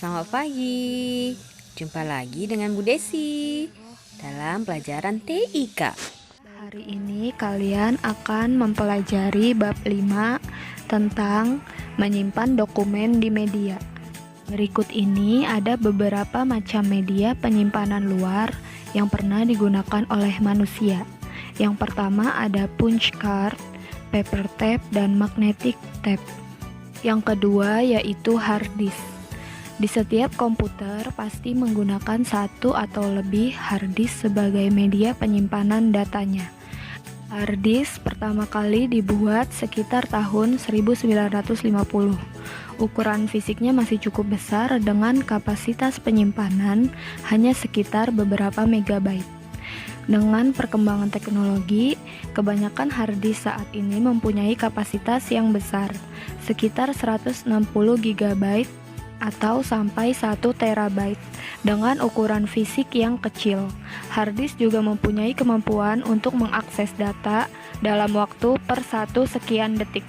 Selamat pagi. Jumpa lagi dengan Bu Desi dalam pelajaran TIK. Hari ini kalian akan mempelajari bab 5 tentang menyimpan dokumen di media. Berikut ini ada beberapa macam media penyimpanan luar yang pernah digunakan oleh manusia. Yang pertama ada punch card, paper tape, dan magnetic tape. Yang kedua yaitu hard disk. Di setiap komputer pasti menggunakan satu atau lebih hard disk sebagai media penyimpanan datanya. Hard disk pertama kali dibuat sekitar tahun 1950. Ukuran fisiknya masih cukup besar dengan kapasitas penyimpanan hanya sekitar beberapa megabyte. Dengan perkembangan teknologi, kebanyakan hard disk saat ini mempunyai kapasitas yang besar, sekitar 160 GB atau sampai 1 terabyte dengan ukuran fisik yang kecil. Hard disk juga mempunyai kemampuan untuk mengakses data dalam waktu per 1 sekian detik.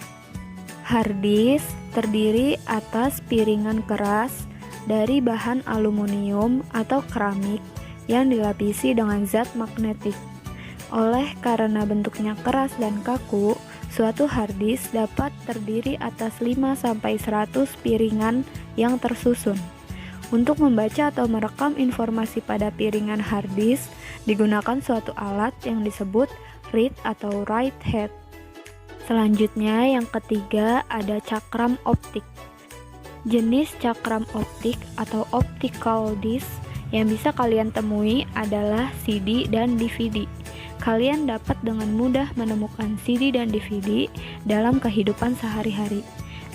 Hard disk terdiri atas piringan keras dari bahan aluminium atau keramik yang dilapisi dengan zat magnetik. Oleh karena bentuknya keras dan kaku, suatu hard disk dapat terdiri atas 5-100 piringan yang tersusun. Untuk membaca atau merekam informasi pada piringan hard disk, digunakan suatu alat yang disebut read atau write head. Selanjutnya, yang ketiga ada cakram optik. Jenis cakram optik atau optical disc yang bisa kalian temui adalah CD dan DVD. Kalian dapat dengan mudah menemukan CD dan DVD dalam kehidupan sehari-hari,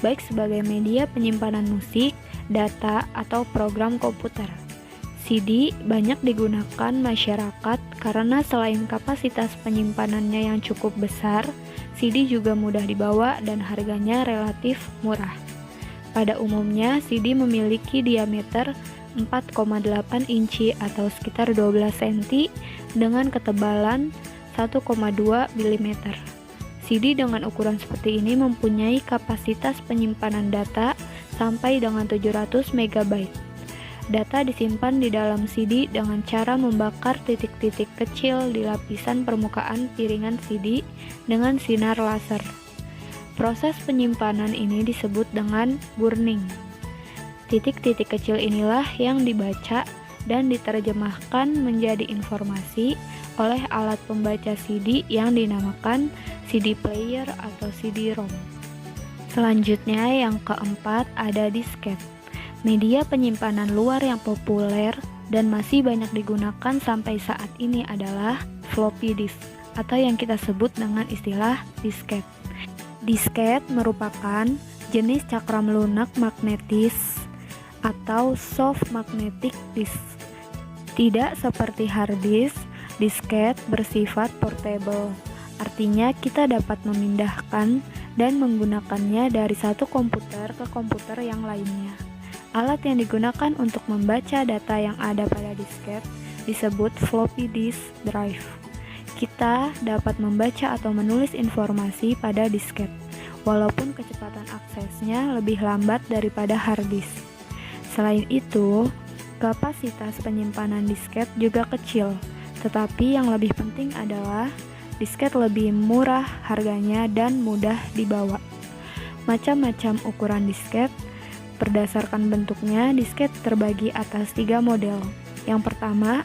baik sebagai media penyimpanan musik, data, atau program komputer. CD banyak digunakan masyarakat karena selain kapasitas penyimpanannya yang cukup besar, CD juga mudah dibawa dan harganya relatif murah. Pada umumnya, CD memiliki diameter 4,8 inci atau sekitar 12 cm dengan ketebalan 1,2 mm. CD dengan ukuran seperti ini mempunyai kapasitas penyimpanan data sampai dengan 700 MB. Data disimpan di dalam CD dengan cara membakar titik-titik kecil di lapisan permukaan piringan CD dengan sinar laser. Proses penyimpanan ini disebut dengan burning. Titik-titik kecil inilah yang dibaca dan diterjemahkan menjadi informasi oleh alat pembaca CD yang dinamakan CD player atau CD-ROM. Selanjutnya yang keempat ada disket. Media penyimpanan luar yang populer dan masih banyak digunakan sampai saat ini adalah floppy disk atau yang kita sebut dengan istilah disket. Disket merupakan jenis cakram lunak magnetis atau soft magnetic disk. Tidak seperti hard disk, disket bersifat portable. Artinya kita dapat memindahkan dan menggunakannya dari satu komputer ke komputer yang lainnya. Alat yang digunakan untuk membaca data yang ada pada disket disebut floppy disk drive. Kita dapat membaca atau menulis informasi pada disket, walaupun kecepatan aksesnya lebih lambat daripada hard disk. Selain itu, kapasitas penyimpanan disket juga kecil, tetapi yang lebih penting adalah disket lebih murah harganya dan mudah dibawa. Macam-macam ukuran disket. Berdasarkan bentuknya, disket terbagi atas 3 model. Yang pertama,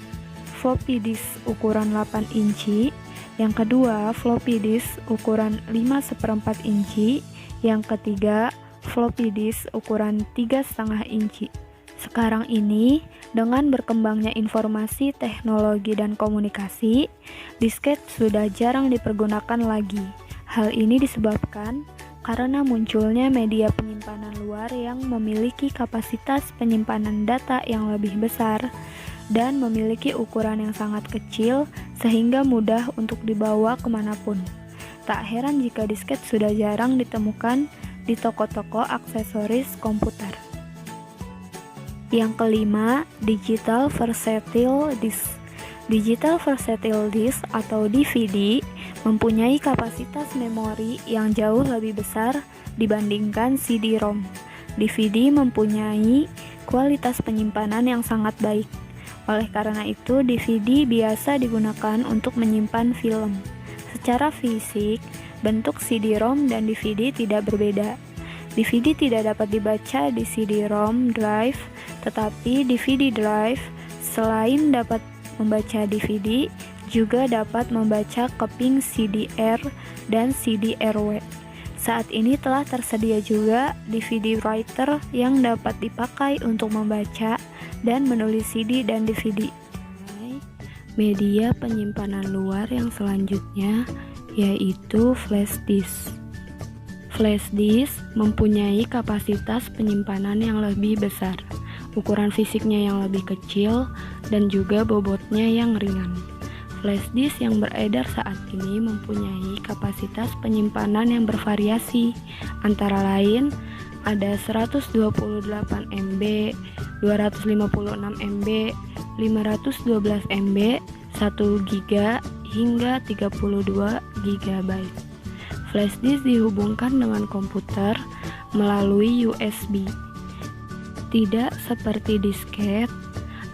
floppy disk ukuran 8 inci. Yang kedua, floppy disk ukuran 5/4 inci. Yang ketiga, floppy disk ukuran 3,5 inci. Sekarang ini, dengan berkembangnya informasi, teknologi, dan komunikasi, disket sudah jarang dipergunakan lagi. Hal ini disebabkan karena munculnya media penyimpanan luar yang memiliki kapasitas penyimpanan data yang lebih besar dan memiliki ukuran yang sangat kecil sehingga mudah untuk dibawa kemanapun. Tak heran jika disket sudah jarang ditemukan di toko-toko aksesoris komputer. Yang kelima, digital versatile disk. Digital versatile disk atau DVD mempunyai kapasitas memori yang jauh lebih besar dibandingkan CD-ROM. DVD mempunyai kualitas penyimpanan yang sangat baik. Oleh karena itu, DVD biasa digunakan untuk menyimpan film. Secara fisik, bentuk CD-ROM dan DVD tidak berbeda. DVD tidak dapat dibaca di CD-ROM drive, tetapi DVD drive selain dapat membaca DVD, juga dapat membaca keping CD-R dan CD-RW. Saat ini telah tersedia juga DVD writer yang dapat dipakai untuk membaca dan menulis CD dan DVD. Media penyimpanan luar yang selanjutnya yaitu flash disk. Flash disk mempunyai kapasitas penyimpanan yang lebih besar, ukuran fisiknya yang lebih kecil, dan juga bobotnya yang ringan. Flash disk yang beredar saat ini mempunyai kapasitas penyimpanan yang bervariasi, antara lain ada 128 MB, 256 MB, 512 MB, 1 GB, hingga 32 GB. Flash disk dihubungkan dengan komputer melalui USB. Tidak seperti disket,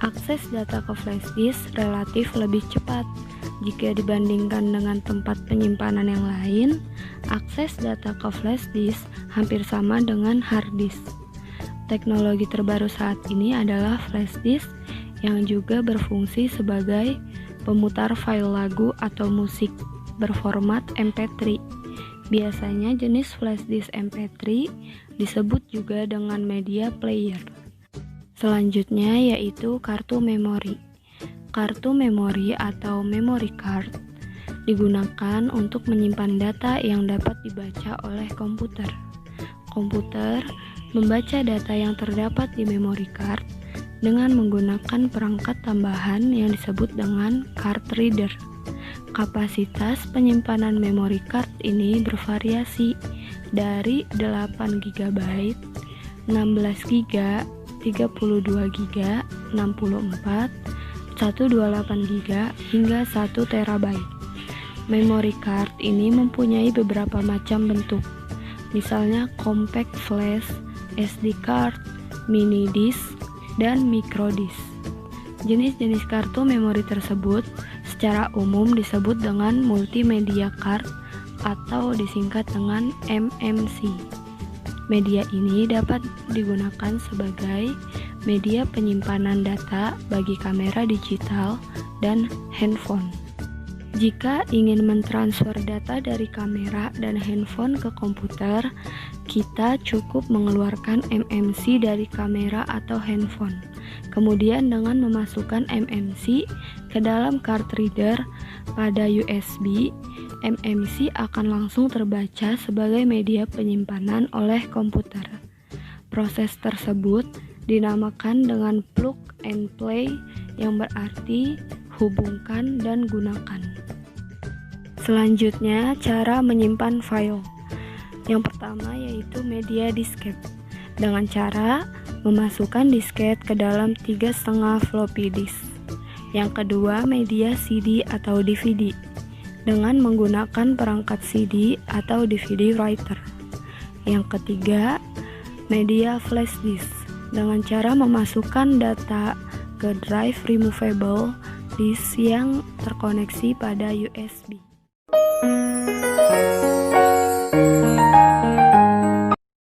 akses data ke flash disk relatif lebih cepat. Jika dibandingkan dengan tempat penyimpanan yang lain, akses data ke flash disk hampir sama dengan hard disk. Teknologi terbaru saat ini adalah flash disk yang juga berfungsi sebagai pemutar file lagu atau musik berformat MP3. Biasanya jenis flash disk MP3 disebut juga dengan media player. Selanjutnya yaitu kartu memori. Kartu memori atau memory card digunakan untuk menyimpan data yang dapat dibaca oleh komputer. Komputer membaca data yang terdapat di memory card dengan menggunakan perangkat tambahan yang disebut dengan card reader. Kapasitas penyimpanan memory card ini bervariasi dari 8 GB, 16 GB, 32 GB, 64, 128 GB, hingga 1 TB. Memory card ini mempunyai beberapa macam bentuk, misalnya compact flash, SD card, mini disk, dan micro disk. Jenis-jenis kartu memori tersebut secara umum disebut dengan multimedia card atau disingkat dengan MMC. Media ini dapat digunakan sebagai media penyimpanan data bagi kamera digital dan handphone. Jika ingin mentransfer data dari kamera dan handphone ke komputer, kita cukup mengeluarkan MMC dari kamera atau handphone. Kemudian dengan memasukkan MMC ke dalam card reader pada USB, MMC akan langsung terbaca sebagai media penyimpanan oleh komputer. Proses tersebut dinamakan dengan plug and play, yang berarti hubungkan dan gunakan. Selanjutnya, cara menyimpan file. Yang pertama yaitu media disket, dengan cara memasukkan disket ke dalam 3,5 floppy disk. Yang kedua, media CD atau DVD, dengan menggunakan perangkat CD atau DVD writer. Yang ketiga, media flash disk, dengan cara memasukkan data ke drive removable disk yang terkoneksi pada USB.